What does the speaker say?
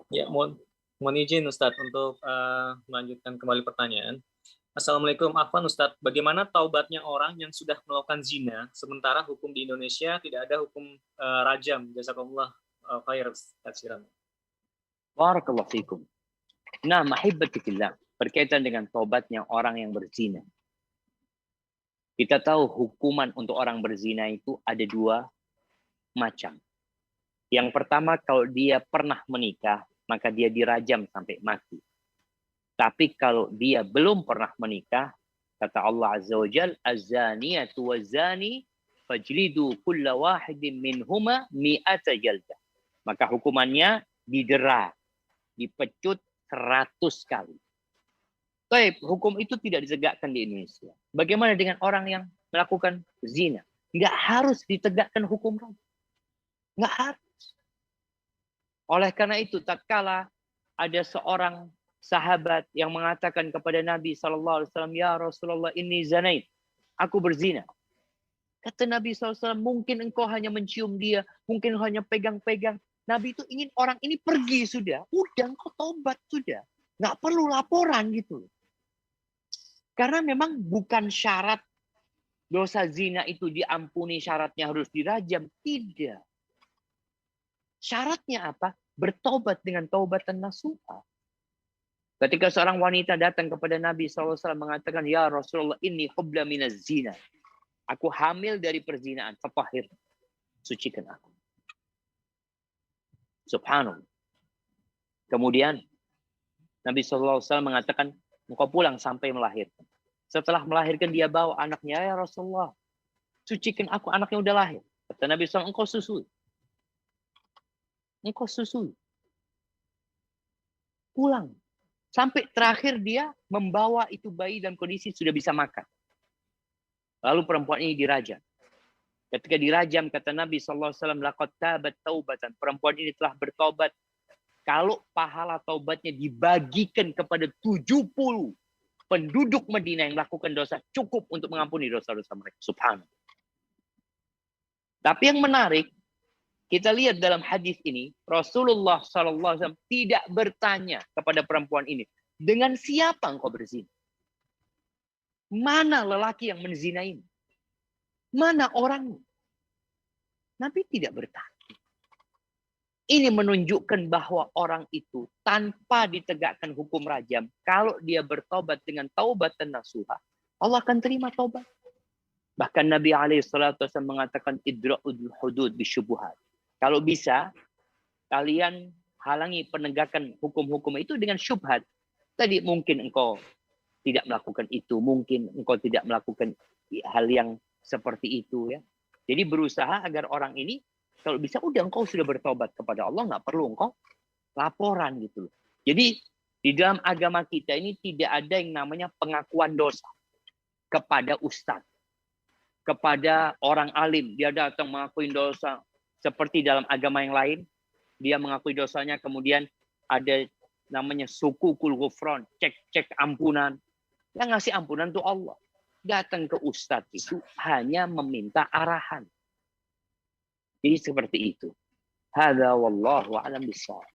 Ya, mohon izin Ustadz untuk melanjutkan kembali pertanyaan. Assalamualaikum, Afwan Ustadz. Bagaimana taubatnya orang yang sudah melakukan zina, sementara hukum di Indonesia tidak ada hukum rajam? Jazakumullah khair. Barakallahu fikum. Nah, mahibbatikillah, berkaitan dengan taubatnya orang yang berzina. Kita tahu hukuman untuk orang berzina itu ada dua macam. Yang pertama, kalau dia pernah menikah, maka dia dirajam sampai mati. Tapi kalau dia belum pernah menikah, kata Allah Azza wa Jal, az-zaniyatu waz-zani fajlidu kulla wahidin minhuma mi'ata jaldah. Maka hukumannya didera, dipecut 100 kali. Baik, hukum itu tidak ditegakkan di Indonesia. Bagaimana dengan orang yang melakukan zina? Nggak harus ditegakkan hukum rajam. Nggak harus. Oleh karena itu, tatkala ada seorang sahabat yang mengatakan kepada Nabi SAW, ya Rasulullah, ini zanait, aku berzina. Kata Nabi SAW, mungkin engkau hanya mencium dia, mungkin hanya pegang-pegang. Nabi itu ingin orang ini pergi sudah. Udah, engkau tobat sudah. Nggak perlu laporan gitu. Karena memang bukan syarat dosa zina itu diampuni, syaratnya harus dirajam. Tidak. Syaratnya apa? Bertobat dengan taubatan nasuha. Ketika seorang wanita datang kepada Nabi SAW mengatakan, ya Rasulullah, ini hubla minaz zina. Aku hamil dari perzinaan. Fatahhir. Sucikan aku. Subhanallah. Kemudian Nabi SAW mengatakan, engkau pulang sampai melahirkan. Setelah melahirkan dia bawa anaknya, ya Rasulullah, sucikan aku, anaknya udah lahir. Kata Nabi SAW, engkau susui. Engkau susui. Pulang. Sampai terakhir dia membawa itu bayi dalam kondisi sudah bisa makan. Lalu perempuan ini dirajam. Ketika dirajam, kata Nabi SAW, laqad tabat taubatan. Perempuan ini telah bertobat. Kalau pahala taubatnya dibagikan kepada 70 penduduk Madinah yang melakukan dosa, cukup untuk mengampuni dosa-dosa mereka. Subhanallah. Tapi yang menarik, kita lihat dalam hadis ini, Rasulullah SAW tidak bertanya kepada perempuan ini, dengan siapa engkau berzina? Mana lelaki yang menzinai? Mana orangnya? Nabi tidak bertanya. Ini menunjukkan bahwa orang itu tanpa ditegakkan hukum rajam, kalau dia bertobat dengan taubatan nasuha, Allah akan terima taubat. Bahkan Nabi SAW mengatakan idra'ul hudud bisyubuhat. Kalau bisa, kalian halangi penegakan hukum-hukum itu dengan syubhat. Tadi mungkin engkau tidak melakukan itu, mungkin engkau tidak melakukan hal yang seperti itu, ya. Jadi berusaha agar orang ini, kalau bisa, udah engkau sudah bertobat kepada Allah, nggak perlu engkau laporan gitu. Jadi di dalam agama kita ini tidak ada yang namanya pengakuan dosa kepada ustadz, kepada orang alim. Dia datang mengakui dosa. Seperti dalam agama yang lain, dia mengakui dosanya, kemudian ada namanya sukukul ghufran, cek ampunan. Yang ngasih ampunan itu Allah. Datang ke ustadz itu hanya meminta arahan. Jadi seperti itu. Hadza wallahu a'lam bishawab.